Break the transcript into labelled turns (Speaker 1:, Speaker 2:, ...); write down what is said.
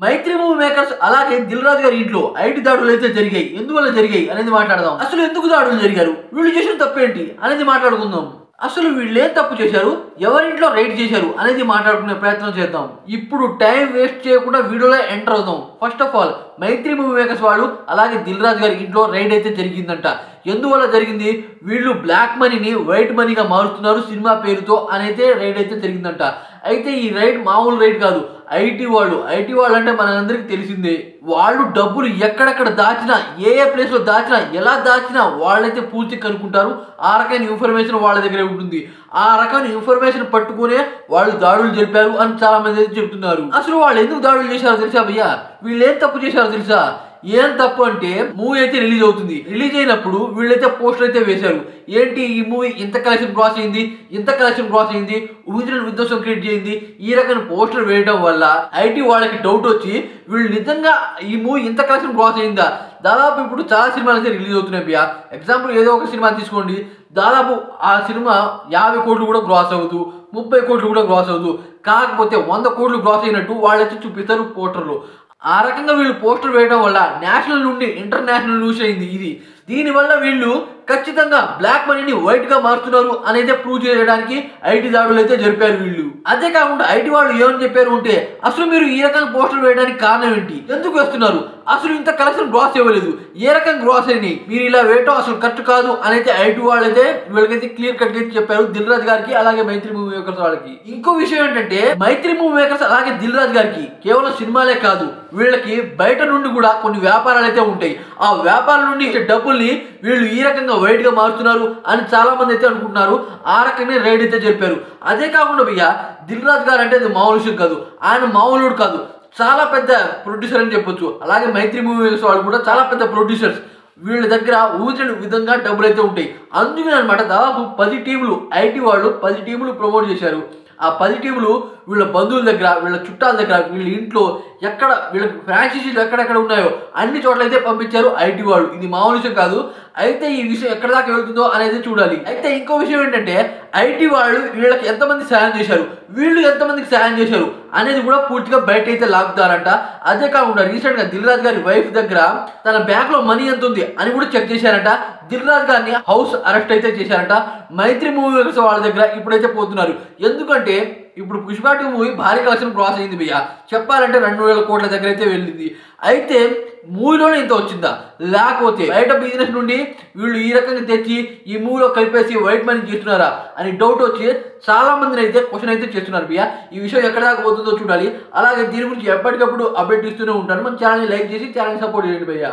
Speaker 1: మైత్రి movie makers అలాగే దిల్ రాజు గారి ఇంట్లో ఐటీ దాడులు అయితే జరిగాయి, ఎందువల్ల జరిగాయి అనేది మాట్లాడదాం. అసలు ఎందుకు దాడులు జరిగారు, వీళ్ళు చేసిన తప్పేంటి అనేది మాట్లాడుకుందాం. అసలు వీళ్ళు ఏం తప్పు చేశారు, ఎవరింట్లో రైడ్ చేశారు అనేది మాట్లాడుకునే ప్రయత్నం చేద్దాం. ఇప్పుడు టైం వేస్ట్ చేయకుండా వీడియోలో ఎంటర్ అవుదాం. First of all Mythri movie makers వాళ్ళు అలాగే దిల్ రాజు గారి ఇంట్లో రైడ్ అయితే జరిగిందంట. ఎందువల్ల జరిగింది, వీళ్ళు బ్లాక్ మనీని వైట్ మనీగా మారుతున్నారు సినిమా పేరుతో అనేది రైడ్ అయితే జరిగిందంట. అయితే ఈ రైడ్ మామూలు రైడ్ కాదు, ఐటీ వాళ్ళు అంటే మనందరికీ తెలిసిందే. వాళ్ళు డబ్బులు ఎక్కడెక్కడ దాచినా, ఏ ప్లేస్లో దాచినా, ఎలా దాచినా వాళ్ళైతే పూర్తి కనుక్కుంటారు. ఆ రకమైన ఇన్ఫర్మేషన్ వాళ్ళ దగ్గరే ఉంటుంది. ఆ రకమైన ఇన్ఫర్మేషన్ పట్టుకునే వాళ్ళు దాడులు జరిపారు అని చాలా మంది అయితే చెప్తున్నారు. అసలు వాళ్ళు ఎందుకు దాడులు చేశారో తెలుసా భయ్యా, వీళ్ళు ఏం తప్పు చేశారో తెలుసా? ఏం తప్పు అంటే, మూవీ అయితే రిలీజ్ అవుతుంది. రిలీజ్ అయినప్పుడు వీళ్ళైతే పోస్టర్ అయితే వేశారు. ఏంటి, ఈ మూవీ ఇంత కలెక్షన్ క్రాస్ అయింది, ఇంత కలెక్షన్ క్రాస్ అయింది, ఊహించిన విధ్వంసం క్రియేట్ చేయింది. ఈ రకమైన పోస్టర్ వేయడం వల్ల ఐటీ వాళ్ళకి డౌట్ వచ్చి, వీళ్ళు నిజంగా ఈ మూవీ ఇంత కలెక్షన్ క్రాస్ అయిందా? దాదాపు ఇప్పుడు చాలా సినిమాలు అయితే రిలీజ్ అవుతున్నాయి భయ్యా. ఎగ్జాంపుల్ ఏదో ఒక సినిమా తీసుకోండి, దాదాపు ఆ సినిమా 50 కోట్లు కూడా క్రాస్ అవ్వదు, 30 కోట్లు కూడా క్రాస్ అవ్వదు. కాకపోతే 100 కోట్లు క్రాస్ అయినట్టు వాళ్ళైతే చూపిస్తారు పోస్టర్లు. ఆ రకంగా వీళ్ళు పోస్టర్ వేయడం వల్ల నేషనల్ నుండి ఇంటర్నేషనల్ న్యూస్ అయింది ఇది. దీనివల్ల వీళ్ళు ఖచ్చితంగా బ్లాక్ మనీని వైట్ గా మారుతున్నారు అనేది ప్రూవ్ చేయడానికి ఐటీ దాడులు అయితే జరిపారు వీళ్ళు. అదే కాకుండా ఐటీ వాళ్ళు ఏమని చెప్పారు అంటే, అసలు మీరు ఈ రకంగా పోస్టర్ వేయడానికి కారణం ఏంటి, ఎందుకు వేస్తున్నారు, అసలు ఇంత కలెక్షన్ గ్రాస్ ఇవ్వలేదు, ఏ రకంగా గ్రాస్ అయినాయి, మీరు ఇలా వేయటం అసలు కరెక్ట్ కాదు అనేది ఐటీ వాళ్ళైతే వీళ్ళకైతే క్లియర్ కట్ గా చెప్పారు, దిల్ రాజు గారికి అలాగే మైత్రి మూవీ మేకర్స్ వాళ్ళకి. ఇంకో విషయం ఏంటంటే, మైత్రి మూవీ మేకర్స్ అలాగే దిల్ రాజు గారికి కేవలం సినిమాలే కాదు, వీళ్ళకి బయట నుండి కూడా కొన్ని వ్యాపారాలు అయితే ఉంటాయి. ఆ వ్యాపారాల నుండి డబ్బుల్ని వీళ్ళు ఈ రకంగా వైట్ గా మారుతున్నారు అని చాలా మంది అయితే అనుకుంటున్నారు. ఆ రకంగా రైడ్ అయితే జరిపారు. అదే కాకుండా భయ్యా, దిల్ రాజు గారు అంటే అది మామూలు విషయం కాదు, ఆయన మామూలుడు కాదు, చాలా పెద్ద ప్రొడ్యూసర్ అని చెప్పొచ్చు. అలాగే మైత్రి మూవీస్ వాళ్ళు కూడా చాలా పెద్ద ప్రొడ్యూసర్స్. వీళ్ళ దగ్గర ఊహించిన విధంగా డబ్బులు అయితే ఉంటాయి. అందుకని అనమాట దాదాపు 10 టీములు ఐటీ వాళ్ళు 10 టీములు ప్రమోట్ చేశారు. ఆ 10 టీములు వీళ్ళ బంధువుల దగ్గర, వీళ్ళ చుట్టాల దగ్గర, వీళ్ళ ఇంట్లో ఎక్కడ వీళ్ళకి ఫ్రాంచైజీలు ఎక్కడెక్కడ ఉన్నాయో అన్ని చోట్ల అయితే పంపించారు ఐటీ వాళ్ళు. ఇది మామూలు విషయం కాదు. అయితే ఈ విషయం ఎక్కడ దాకా వెళ్తుందో అనేది చూడాలి. అయితే ఇంకో విషయం ఏంటంటే, ఐటీ వాళ్ళు వీళ్ళకి ఎంతమంది సాయం చేశారు, వీళ్ళు ఎంతమందికి సాయం చేశారు అనేది కూడా పూర్తిగా బయట అయితే లాగుతారంట. అదే కాకుండా రీసెంట్ గా దిల్ రాజు గారి వైఫ్ దగ్గర తన బ్యాంక్ లో మనీ ఎంత ఉంది అని కూడా చెక్ చేశారంట. దిల్ రాజు గారిని హౌస్ అరెస్ట్ అయితే చేశారంట. మైత్రి మూవీ వాళ్ళ దగ్గర ఇప్పుడైతే పోతున్నారు. ఎందుకంటే ఇప్పుడు పుష్ప 2 మూవీ భారీ కలెక్షన్ క్రాస్ అయింది భయ్యా. చెప్పాలంటే 2,000 కోట్ల దగ్గర అయితే వెళ్ళింది. అయితే మూవీలోనే ఇంత వచ్చిందా, లేకపోతే బయట బిజినెస్ నుండి వీళ్ళు ఈ రకంగా తెచ్చి ఈ మూవీలో కలిపేసి వైట్ మనీ చేస్తున్నారా అని డౌట్ వచ్చి చాలా మందిని అయితే క్వశ్చన్ అయితే చేస్తున్నారు భయ్యా. ఈ విషయం ఎక్కడ దాకా పోతుందో చూడాలి. అలాగే దీని గురించి ఎప్పటికప్పుడు అప్డేట్ ఇస్తూనే ఉంటాను. మన ఛానల్ని లైక్ చేసి ఛానల్ని సపోర్ట్ చేయండి భయ్యా.